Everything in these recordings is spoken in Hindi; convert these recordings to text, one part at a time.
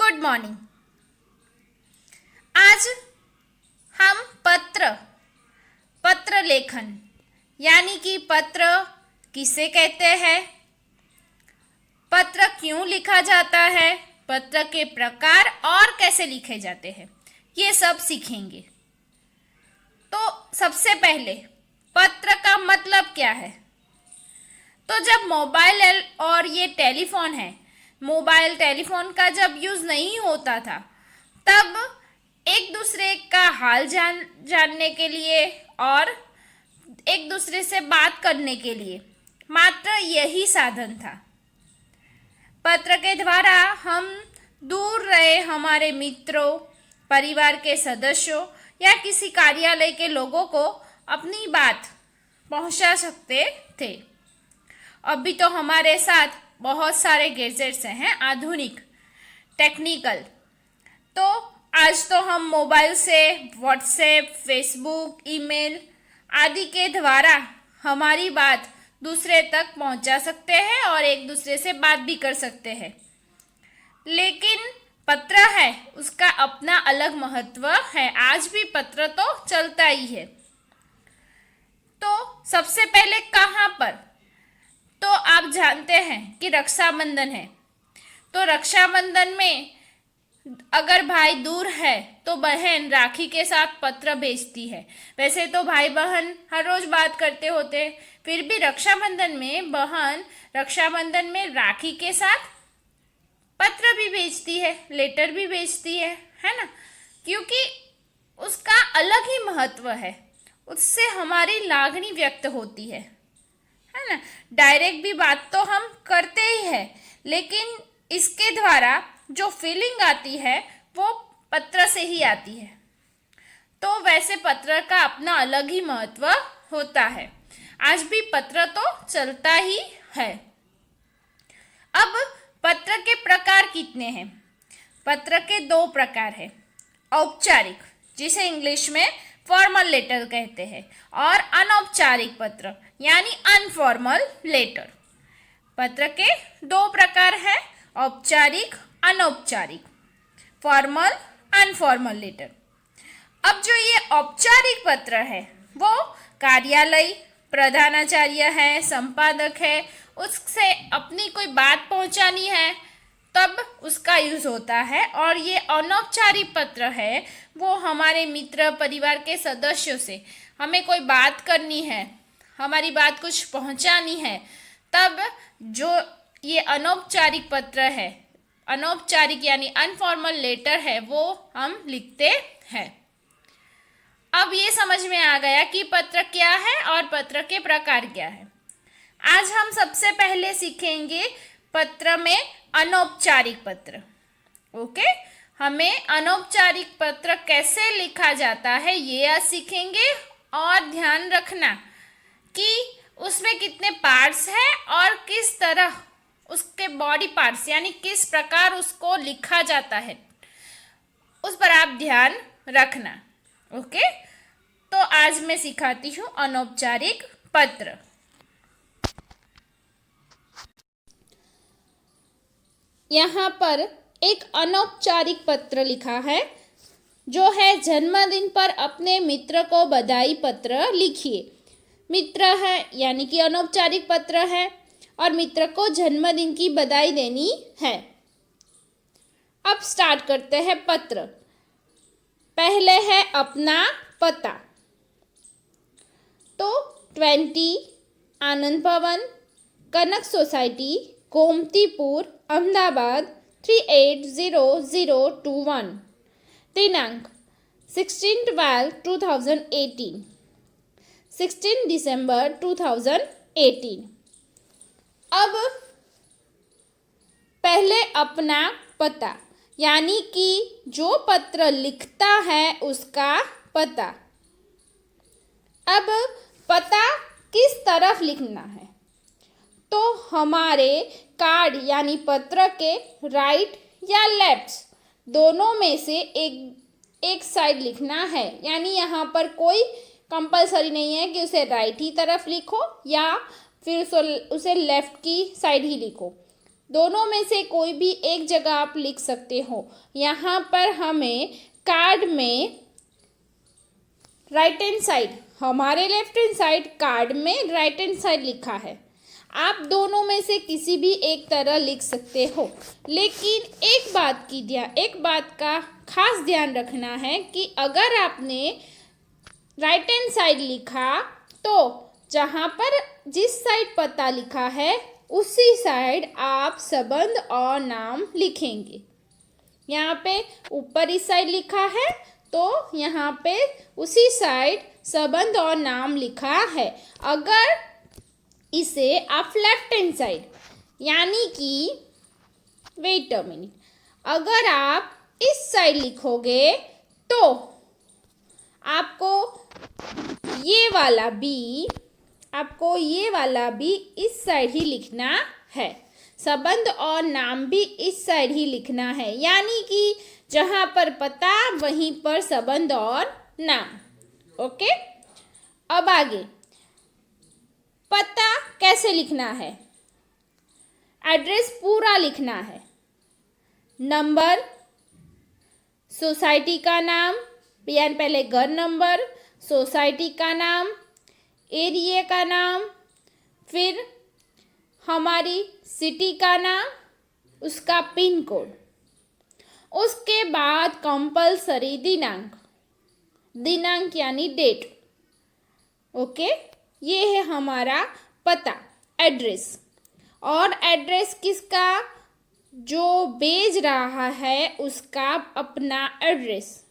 Good morning. आज हम पत्र लेखन यानी कि पत्र किसे कहते हैं, पत्र क्यों लिखा जाता है, पत्र के प्रकार और कैसे लिखे जाते हैं, ये सब सीखेंगे। तो सबसे पहले पत्र का मतलब क्या है। तो जब मोबाइल और ये टेलीफोन है, मोबाइल टेलीफोन का जब यूज़ नहीं होता था, तब एक दूसरे का हाल जानने के लिए और एक दूसरे से बात करने के लिए मात्र यही साधन था। पत्र के द्वारा हम दूर रहे हमारे मित्रों, परिवार के सदस्यों या किसी कार्यालय के लोगों को अपनी बात पहुंचा सकते थे। अभी तो हमारे साथ बहुत सारे गैजेट्स हैं, आधुनिक टेक्निकल। तो आज तो हम मोबाइल से व्हाट्सएप, फेसबुक, ईमेल आदि के द्वारा हमारी बात दूसरे तक पहुंचा सकते हैं और एक दूसरे से बात भी कर सकते हैं। लेकिन पत्र है, उसका अपना अलग महत्व है। आज भी पत्र तो चलता ही है। तो सबसे पहले कहाँ पर, तो आप जानते हैं कि रक्षाबंधन है। तो रक्षाबंधन में अगर भाई दूर है तो बहन राखी के साथ पत्र भेजती है। वैसे तो भाई बहन हर रोज बात करते होते, फिर भी रक्षाबंधन में बहन रक्षाबंधन में राखी के साथ पत्र भी भेजती है, लेटर भी भेजती है ना। क्योंकि उसका अलग ही महत्व है, उससे हमारी लागनी व्यक्त होती है ना। डायरेक्ट भी बात तो हम करते ही है, लेकिन इसके द्वारा जो फीलिंग आती है वो पत्र से ही आती है। तो वैसे पत्र का अपना अलग ही महत्व होता है। आज भी पत्र तो चलता ही है। अब पत्र के प्रकार कितने हैं। पत्र के दो प्रकार हैं, औपचारिक जिसे इंग्लिश में फॉर्मल लेटर कहते हैं, और अनौपचारिक पत्र यानी अनफॉर्मल लेटर। पत्र के दो प्रकार हैं, औपचारिक, अनौपचारिक, फॉर्मल, अनफॉर्मल लेटर। अब जो ये औपचारिक पत्र है वो कार्यालय, प्रधानाचार्य है, संपादक है, उससे अपनी कोई बात पहुंचानी है तब उसका यूज होता है। और ये अनौपचारिक पत्र है वो हमारे मित्र, परिवार के सदस्यों से हमें कोई बात करनी है, हमारी बात कुछ पहुंचानी है, तब जो ये अनौपचारिक पत्र है, अनौपचारिक यानी अनफॉर्मल लेटर है, वो हम लिखते हैं। अब ये समझ में आ गया कि पत्र क्या है और पत्र के प्रकार क्या है। आज हम सबसे पहले सीखेंगे पत्र में अनौपचारिक पत्र। ओके, हमें अनौपचारिक पत्र कैसे लिखा जाता है ये आज सीखेंगे। और ध्यान रखना कि उसमें कितने पार्ट्स हैं और किस तरह उसके बॉडी पार्ट्स यानी किस प्रकार उसको लिखा जाता है, उस पर आप ध्यान रखना। ओके, तो आज मैं सिखाती हूँ अनौपचारिक पत्र। यहाँ पर एक अनौपचारिक पत्र लिखा है, जो है जन्मदिन पर अपने मित्र को बधाई पत्र लिखिए। मित्र है यानी कि अनौपचारिक पत्र है और मित्र को जन्मदिन की बधाई देनी है। अब स्टार्ट करते हैं पत्र। पहले है अपना पता। तो 20 आनंद भवन, कनक सोसाइटी, गोमतीपुर, अहमदाबाद 380021। दिनांक 16/12/2018, 16 दिसंबर 2018। अब पहले अपना पता यानी कि जो पत्र लिखता है उसका पता। अब पता किस तरफ लिखना है, तो हमारे कार्ड यानी पत्र के राइट या लेफ्ट दोनों में से एक साइड लिखना है। यानी यहाँ पर कोई कंपलसरी नहीं है कि उसे राइट ही तरफ लिखो या फिर उसे लेफ्ट की साइड ही लिखो। दोनों में से कोई भी एक जगह आप लिख सकते हो। यहाँ पर हमें कार्ड में राइट हैंड साइड, हमारे लेफ्ट हैंड साइड, कार्ड में राइट हैंड साइड लिखा है। आप दोनों में से किसी भी एक तरह लिख सकते हो, लेकिन एक बात का खास ध्यान रखना है कि अगर आपने राइट हैंड साइड लिखा तो जहाँ पर जिस साइड पता लिखा है उसी साइड आप संबंध और नाम लिखेंगे। यहाँ पे ऊपर इस साइड लिखा है तो यहाँ पे उसी साइड संबंध और नाम लिखा है। अगर इसे आप लेफ्ट हैंड साइड, यानी कि वेट अ मिनट, अगर आप इस साइड लिखोगे तो आपको ये वाला बी इस साइड ही लिखना है। संबंध और नाम भी इस साइड ही लिखना है, यानी कि जहाँ पर पता वहीं पर संबंध और नाम। ओके, अब आगे पता कैसे लिखना है, एड्रेस पूरा लिखना है, नंबर, सोसाइटी का नाम, यानी पहले घर नंबर, सोसाइटी का नाम, एरिया का नाम, फिर हमारी सिटी का नाम, उसका पिन कोड, उसके बाद कंपलसरी दिनांक यानी डेट। ओके, ये है हमारा पता, एड्रेस। और एड्रेस किसका, जो भेज रहा है उसका अपना एड्रेस,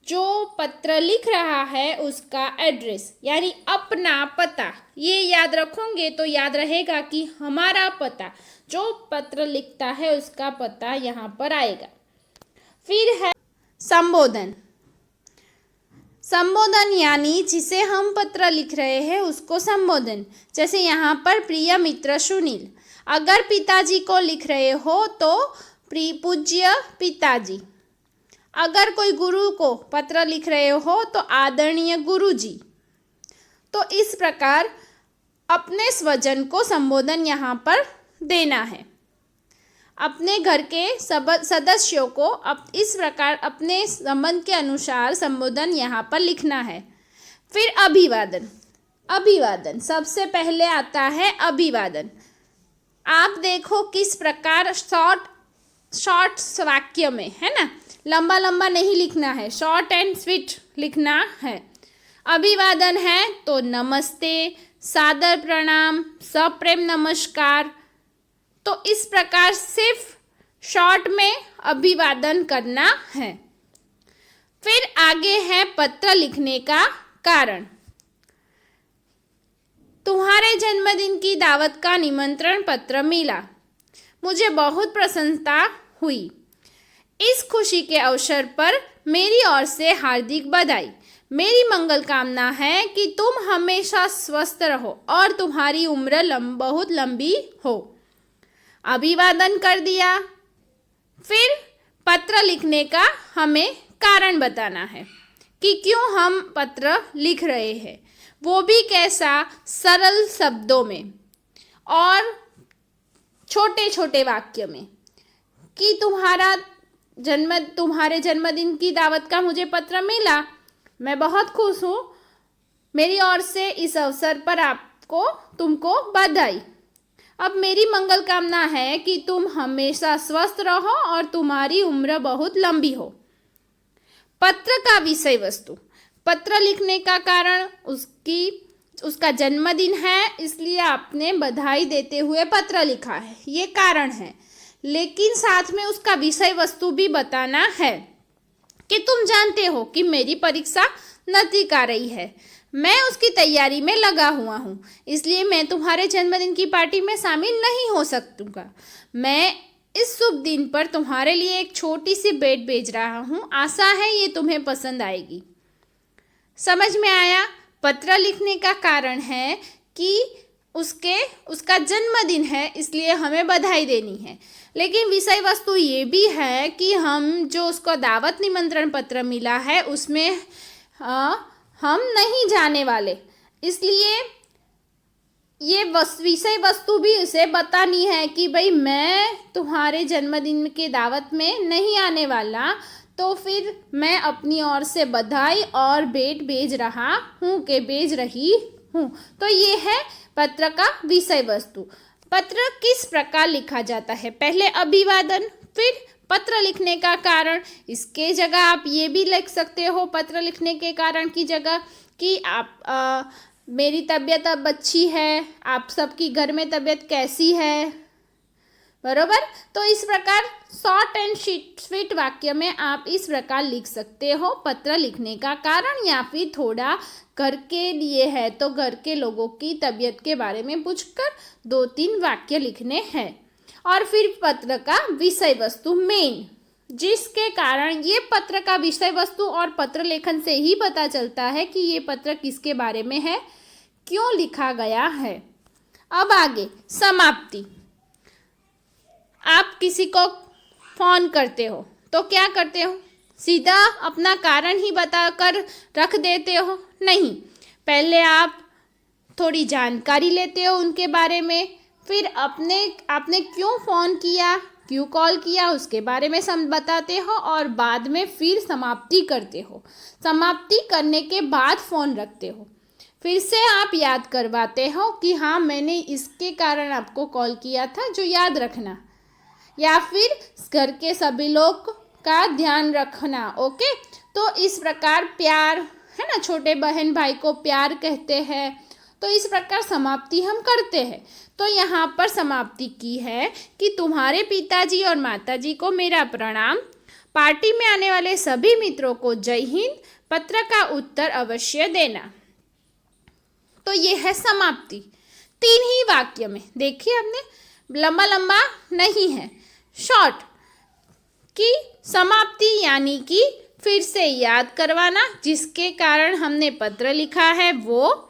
जो पत्र लिख रहा है उसका एड्रेस, यानी अपना पता। ये याद रखोगे तो याद रहेगा कि हमारा पता, जो पत्र लिखता है उसका पता यहाँ पर आएगा। फिर है संबोधन यानी जिसे हम पत्र लिख रहे हैं उसको संबोधन। जैसे यहाँ पर प्रिय मित्र सुनील, अगर पिताजी को लिख रहे हो तो पूज्य पिताजी। अगर कोई गुरु को पत्र लिख रहे हो तो आदरणीय गुरुजी। तो इस प्रकार अपने स्वजन को संबोधन यहाँ पर देना है। अपने घर के सदस्यों को इस प्रकार अपने संबंध के अनुसार संबोधन यहाँ पर लिखना है। फिर अभिवादन सबसे पहले आता है अभिवादन। आप देखो किस प्रकार शॉर्ट वाक्य में है ना, लंबा लंबा नहीं लिखना है, शॉर्ट एंड स्वीट लिखना है। अभिवादन है तो नमस्ते, सादर प्रणाम, सप्रेम नमस्कार। तो इस प्रकार सिर्फ शॉर्ट में अभिवादन करना है। फिर आगे है पत्र लिखने का कारण। तुम्हारे जन्मदिन की दावत का निमंत्रण पत्र मिला, मुझे बहुत प्रसन्नता हुई। इस खुशी के अवसर पर मेरी ओर से हार्दिक बधाई। मेरी मंगल कामना है कि तुम हमेशा स्वस्थ रहो और तुम्हारी उम्र बहुत लंबी हो। अभिवादन कर दिया। फिर पत्र लिखने का हमें कारण बताना है कि क्यों हम पत्र लिख रहे हैं, वो भी कैसा, सरल शब्दों में और छोटे छोटे वाक्य में। कि तुम्हारे जन्मदिन की दावत का मुझे पत्र मिला, मैं बहुत खुश हूँ, मेरी ओर से इस अवसर पर तुमको बधाई। अब मेरी मंगल कामना है कि तुम हमेशा स्वस्थ रहो और तुम्हारी उम्र बहुत लंबी हो। पत्र का विषय वस्तु, पत्र लिखने का कारण उसका जन्मदिन है, इसलिए आपने बधाई देते हुए पत्र लिखा है, ये कारण है। लेकिन साथ में उसका विषय वस्तु भी बताना है कि तुम जानते हो कि मेरी परीक्षा नजदीक आ रही है, मैं उसकी तैयारी में लगा हुआ हूँ, इसलिए मैं तुम्हारे जन्मदिन की पार्टी में शामिल नहीं हो सकूँगा। मैं इस शुभ दिन पर तुम्हारे लिए एक छोटी सी भेंट भेज रहा हूँ, आशा है ये तुम्हें पसंद आएगी। समझ में आया? पत्र लिखने का कारण है कि उसका जन्मदिन है, इसलिए हमें बधाई देनी है। लेकिन विषय वस्तु ये भी है कि हम जो उसको दावत निमंत्रण पत्र मिला है उसमें हम नहीं जाने वाले, इसलिए ये विषय वस्तु भी उसे बतानी है कि भाई मैं तुम्हारे जन्मदिन के दावत में नहीं आने वाला, तो फिर मैं अपनी ओर से बधाई और भेंट भेज रहा हूँ के भेज रही हूँ। तो ये है पत्र का विषय वस्तु। पत्र किस प्रकार लिखा जाता है? पहले अभिवादन, फिर पत्र लिखने का कारण। इसके जगह आप ये भी लिख सकते हो पत्र लिखने के कारण की जगह कि आप मेरी तबीयत अब अच्छी है, आप सबकी घर में तबीयत कैसी है, बरोबर। तो इस प्रकार शॉर्ट एंड स्वीट वाक्य में आप इस प्रकार लिख सकते हो पत्र लिखने का कारण, या फिर थोड़ा घर के लिए है तो घर के लोगों की तबीयत के बारे में पूछकर 2-3 वाक्य लिखने हैं। और फिर पत्र का विषय वस्तु मेन, जिसके कारण ये पत्र का विषय वस्तु और पत्र लेखन से ही पता चलता है कि ये पत्र किसके बारे में है, क्यों लिखा गया है। अब आगे समाप्ति। आप किसी को फोन करते हो तो क्या करते हो? सीधा अपना कारण ही बताकर रख देते हो? नहीं, पहले आप थोड़ी जानकारी लेते हो उनके बारे में, फिर आपने क्यों फ़ोन किया, क्यों कॉल किया, उसके बारे में बताते हो, और बाद में फिर समाप्ति करते हो। समाप्ति करने के बाद फ़ोन रखते हो, फिर से आप याद करवाते हो कि हाँ मैंने इसके कारण आपको कॉल किया था, जो याद रखना, या फिर घर के सभी लोग का ध्यान रखना। ओके, तो इस प्रकार प्यार है ना, छोटे बहन भाई को प्यार कहते हैं। तो इस प्रकार समाप्ति हम करते हैं। तो यहाँ पर समाप्ति की है कि तुम्हारे पिताजी और माताजी को मेरा प्रणाम, पार्टी में आने वाले सभी मित्रों को जय हिंद, पत्र का उत्तर अवश्य देना। तो ये है समाप्ति, 3 ही वाक्य में। देखिए हमने लंबा लंबा नहीं है, शॉर्ट। कि समाप्ति यानी कि फिर से याद करवाना जिसके कारण हमने पत्र लिखा है वो,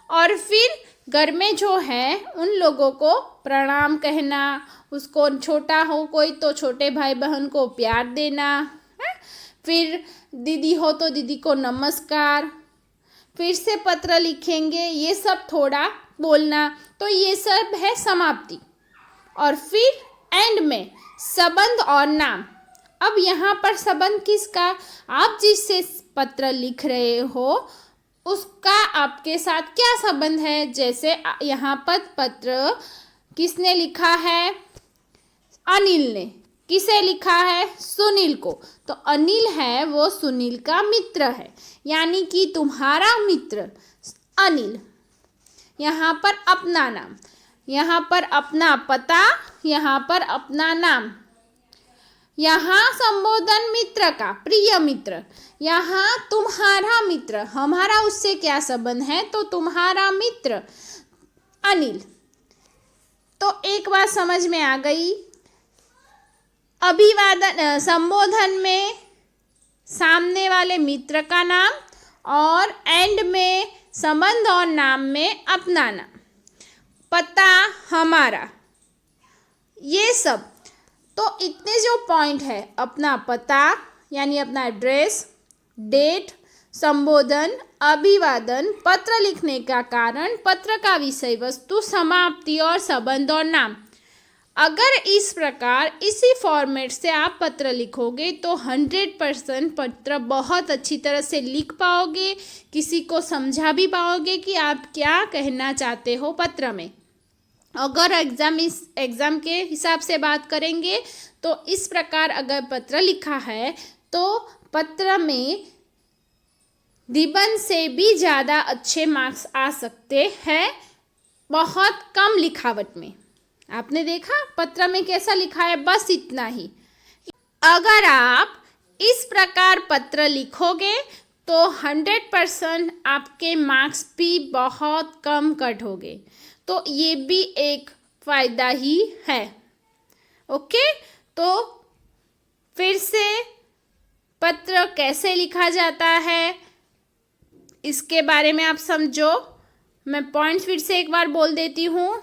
और फिर घर में जो है उन लोगों को प्रणाम कहना, उसको छोटा हो कोई तो छोटे भाई बहन को प्यार देना है, फिर दीदी हो तो दीदी को नमस्कार, फिर से पत्र लिखेंगे, ये सब थोड़ा बोलना। तो ये सब है समाप्ति। और फिर एंड में संबंध और नाम। अब यहाँ पर संबंध किसका? आप जिससे पत्र लिख रहे हो उसका आपके साथ क्या संबंध है। जैसे यहाँ पर पत्र किसने लिखा है? अनिल ने। किसे लिखा है? सुनील को। तो अनिल है वो सुनील का मित्र है, यानी कि तुम्हारा मित्र अनिल। यहाँ पर अपना नाम, यहाँ पर अपना पता, यहाँ पर अपना नाम। यहाँ संबोधन मित्र का, प्रिय मित्र। यहाँ तुम्हारा मित्र, हमारा उससे क्या संबंध है? तो तुम्हारा मित्र अनिल। तो एक बात समझ में आ गई। अभिवादन संबोधन में सामने वाले मित्र का नाम, और एंड में संबंध और नाम में अपना नाम, पता हमारा, ये सब। तो इतने जो पॉइंट है, अपना पता यानी अपना एड्रेस, डेट, संबोधन, अभिवादन, पत्र लिखने का कारण, पत्र का विषय वस्तु, समाप्ति और संबंध और नाम। अगर इस प्रकार इसी फॉर्मेट से आप पत्र लिखोगे तो 100% पत्र बहुत अच्छी तरह से लिख पाओगे, किसी को समझा भी पाओगे कि आप क्या कहना चाहते हो पत्र में। अगर एग्ज़ाम के हिसाब से बात करेंगे तो इस प्रकार अगर पत्र लिखा है तो पत्र में निबंध से भी ज़्यादा अच्छे मार्क्स आ सकते हैं, बहुत कम लिखावट में। आपने देखा पत्र में कैसा लिखा है, बस इतना ही। अगर आप इस प्रकार पत्र लिखोगे तो 100% आपके मार्क्स भी बहुत कम कट होंगे। तो ये भी एक फ़ायदा ही है। ओके, तो फिर से पत्र कैसे लिखा जाता है इसके बारे में आप समझो। मैं पॉइंट्स फिर से एक बार बोल देती हूँ।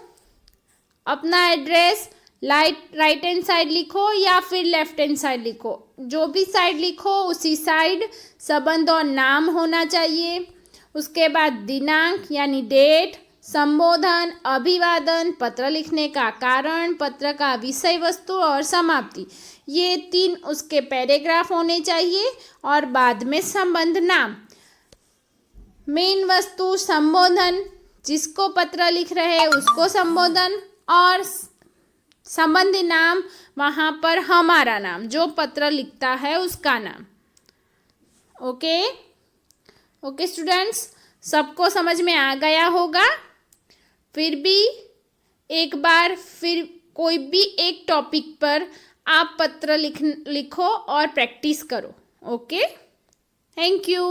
अपना एड्रेस राइट हैंड साइड लिखो या फिर लेफ्ट हैंड साइड लिखो, जो भी साइड लिखो उसी साइड संबंध और नाम होना चाहिए। उसके बाद दिनांक यानी डेट, संबोधन, अभिवादन, पत्र लिखने का कारण, पत्र का विषय वस्तु और समाप्ति, ये 3 उसके पैराग्राफ होने चाहिए। और बाद में संबंध नाम, मेन वस्तु संबोधन, जिसको पत्र लिख रहे हैं उसको संबोधन, और संबंधी नाम वहाँ पर हमारा नाम, जो पत्र लिखता है उसका नाम। ओके ओके स्टूडेंट्स, सबको समझ में आ गया होगा। फिर भी एक बार फिर कोई भी एक टॉपिक पर आप पत्र लिखो और प्रैक्टिस करो। Okay, thank you.